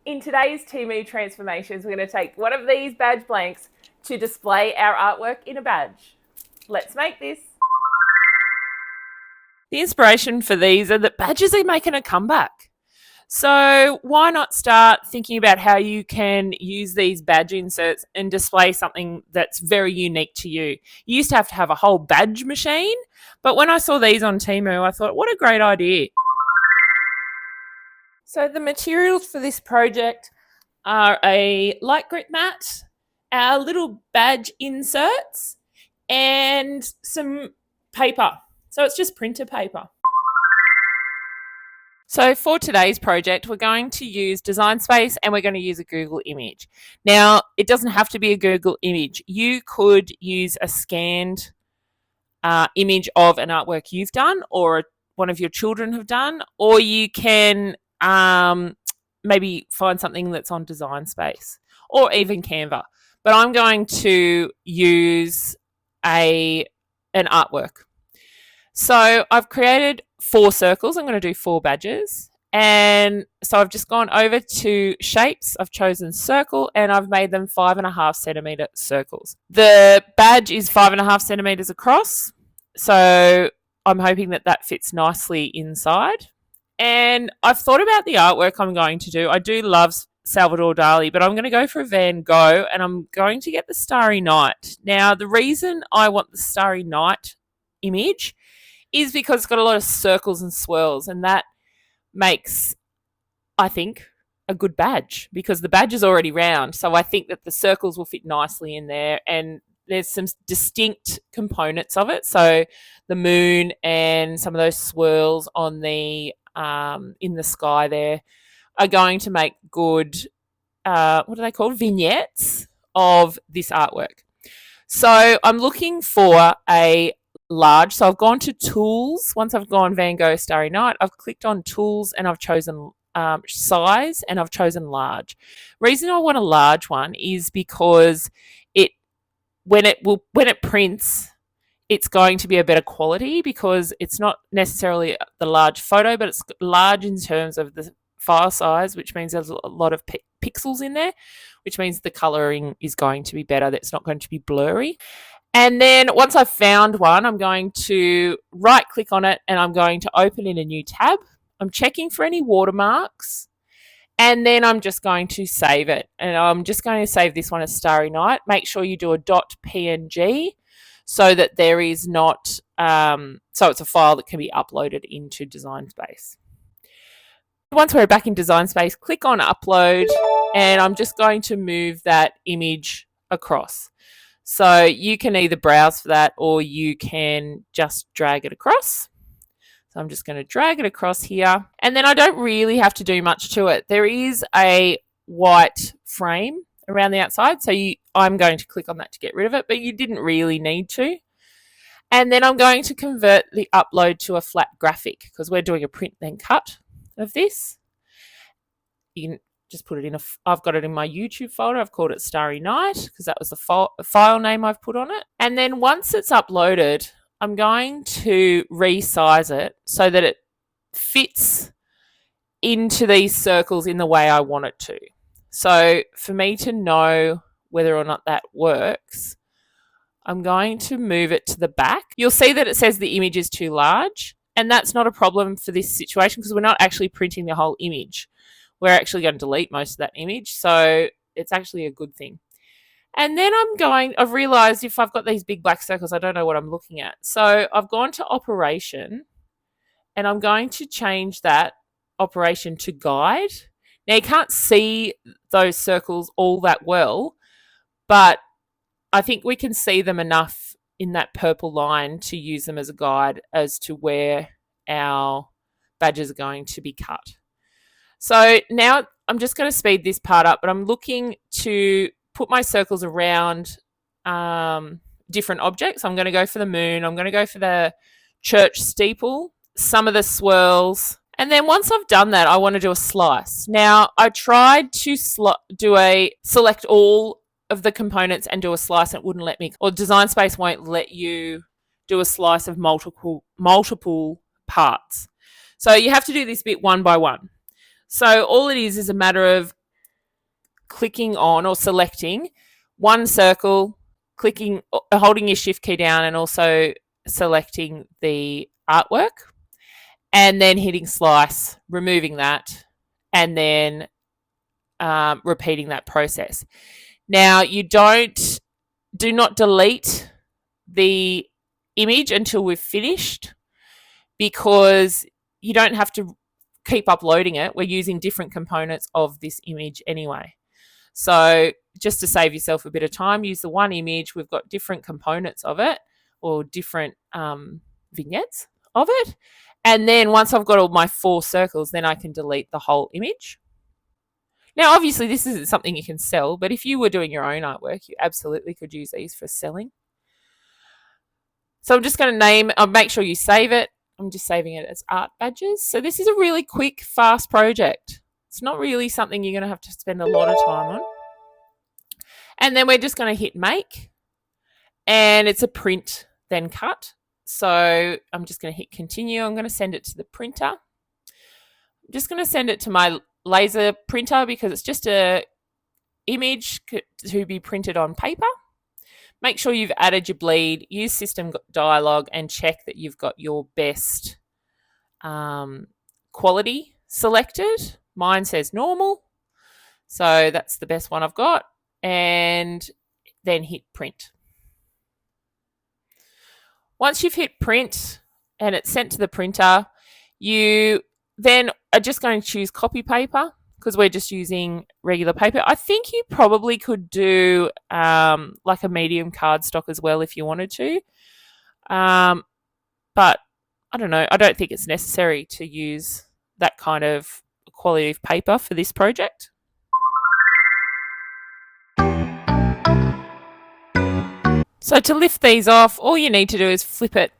In today's Temu transformations, we're going to take one of these badge blanks to display our artwork in a badge. Let's make this. The inspiration for these are that badges are making a comeback. So why not start thinking about how you can use these badge inserts and display something that's very unique to you. You used to have a whole badge machine, but when I saw these on Temu, I thought, what a great idea. So the materials for this project are a light grit mat, our little badge inserts, and some paper. So it's just printer paper. So for today's project, we're going to use Design Space and we're going to use a Google image. Now, it doesn't have to be a Google image. You could use a scanned image of an artwork you've done or one of your children have done, or you can maybe find something that's on Design Space or even Canva. But I'm going to use an artwork. So I've created 4 circles. I'm going to do 4 badges. And so I've just gone over to shapes. I've chosen circle and I've made them 5.5 centimeter circles. The badge is 5.5 centimeters across. So I'm hoping that that fits nicely inside. And I've thought about the artwork I'm going to do. I do love Salvador Dali, but I'm going to go for a Van Gogh and I'm going to get the Starry Night. Now, the reason I want the Starry Night image is because it's got a lot of circles and swirls, and that makes, I think, a good badge because the badge is already round. So I think that the circles will fit nicely in there, and there's some distinct components of it. So the moon and some of those swirls on the in the sky there are going to make good, what are they called? Vignettes of this artwork. So I'm looking for a large. So I've gone to tools. Once I've gone Van Gogh Starry Night, I've clicked on tools and I've chosen size and I've chosen large. Reason I want a large one is because when it prints, it's going to be a better quality because it's not necessarily the large photo, but it's large in terms of the file size, which means there's a lot of pixels in there, which means the coloring is going to be better. It's not going to be blurry. And then once I've found one, I'm going to right click on it and I'm going to open in a new tab. I'm checking for any watermarks and then I'm just going to save it. And I'm just going to save this one as Starry Night. Make sure you do a .png so that there is not, so it's a file that can be uploaded into Design Space. Once we're back in Design Space, click on upload and I'm just going to move that image across. So you can either browse for that or you can just drag it across. So I'm just going to drag it across here. And then I don't really have to do much to it. There is a white frame around the outside. So I'm going to click on that to get rid of it, but you didn't really need to. And then I'm going to convert the upload to a flat graphic because we're doing a print then cut of this. You can just put it in I've got it in my YouTube folder. I've called it Starry Night because that was the file name I've put on it. And then once it's uploaded, I'm going to resize it so that it fits into these circles in the way I want it to. So for me to know whether or not that works, I'm going to move it to the back. You'll see that it says the image is too large, and that's not a problem for this situation because we're not actually printing the whole image. We're actually going to delete most of that image, so it's actually a good thing. And then I've realized if I've got these big black circles, I don't know what I'm looking at. So I've gone to operation and I'm going to change that operation to guide. Now you can't see those circles all that well, but I think we can see them enough in that purple line to use them as a guide as to where our badges are going to be cut. So now I'm just going to speed this part up, but I'm looking to put my circles around different objects. I'm going to go for the moon. I'm going to go for the church steeple, some of the swirls. And then once I've done that, I want to do a slice. Now, I tried to select all of the components and do a slice, and it wouldn't let me, or Design Space won't let you do a slice of multiple parts. So you have to do this bit one by one. So all it is a matter of clicking on or selecting one circle, clicking, holding your shift key down, and also selecting the artwork, and then hitting slice, removing that, and then repeating that process. Now, do not delete the image until we've finished, because you don't have to keep uploading it. We're using different components of this image anyway. So just to save yourself a bit of time, use the one image. We've got different components of it, or different vignettes of it. And then once I've got all my 4 circles, then I can delete the whole image. Now, obviously, this isn't something you can sell, but if you were doing your own artwork, you absolutely could use these for selling. So I'm just going to make sure you save it. I'm just saving it as art badges. So this is a really quick, fast project. It's not really something you're going to have to spend a lot of time on. And then we're just going to hit make. And it's a print, then cut. So I'm just going to hit continue. I'm going to send it to the printer. I'm just going to send it to my laser printer because it's just a image to be printed on paper. Make sure you've added your bleed, use system dialog, and check that you've got your best quality selected. Mine says normal, so that's the best one I've got. And then hit print. Once you've hit print and it's sent to the printer, you then are just going to choose copy paper because we're just using regular paper. I think you probably could do like a medium cardstock as well if you wanted to. But I don't know. I don't think it's necessary to use that kind of quality of paper for this project. So to lift these off, all you need to do is flip it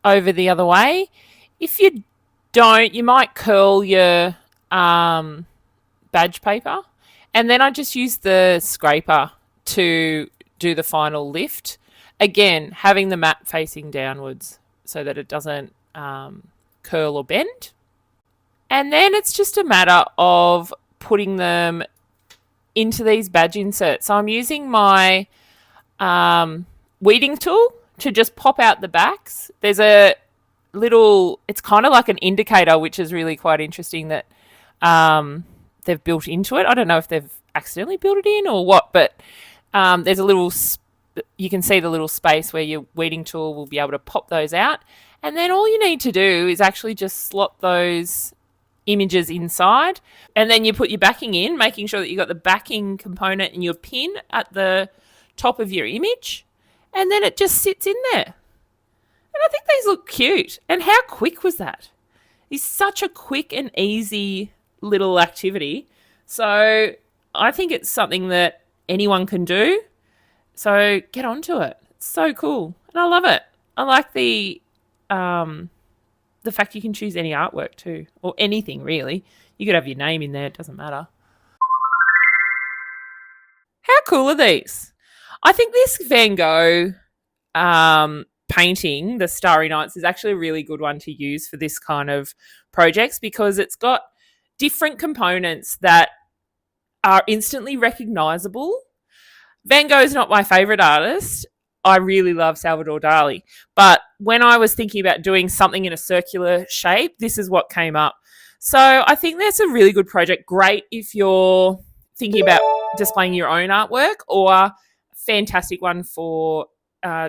over the other way. If you don't, you might curl your badge paper. And then I just use the scraper to do the final lift. Again, having the mat facing downwards so that it doesn't curl or bend. And then it's just a matter of putting them into these badge inserts. So I'm using my weeding tool to just pop out the backs. There's a little, it's kind of like an indicator, which is really quite interesting that they've built into it. I don't know if they've accidentally built it in or what, but there's a little, you can see the little space where your weeding tool will be able to pop those out. And then all you need to do is actually just slot those images inside, and then you put your backing in, making sure that you've got the backing component and your pin at the top of your image, and then it just sits in there. And I think these look cute. And how quick was that? It's such a quick and easy little activity. So I think it's something that anyone can do. So get onto it. It's so cool. And I love it. I like the fact you can choose any artwork too, or anything really. You could have your name in there. It doesn't matter. How cool are these? I think this Van Gogh painting, the Starry Nights, is actually a really good one to use for this kind of projects because it's got different components that are instantly recognizable. Van Gogh is not my favorite artist. I really love Salvador Dali. But when I was thinking about doing something in a circular shape, this is what came up. So I think that's a really good project. Great if you're thinking about displaying your own artwork, or fantastic one for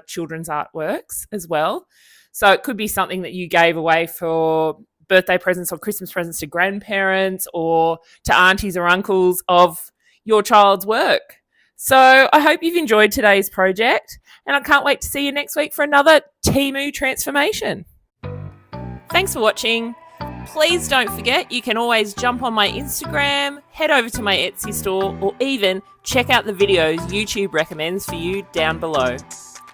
children's artworks as well. So it could be something that you gave away for birthday presents or Christmas presents to grandparents or to aunties or uncles of your child's work. So I hope you've enjoyed today's project, and I can't wait to see you next week for another Temu transformation. Thanks for watching. Please don't forget, you can always jump on my Instagram, head over to my Etsy store, or even check out the videos YouTube recommends for you down below.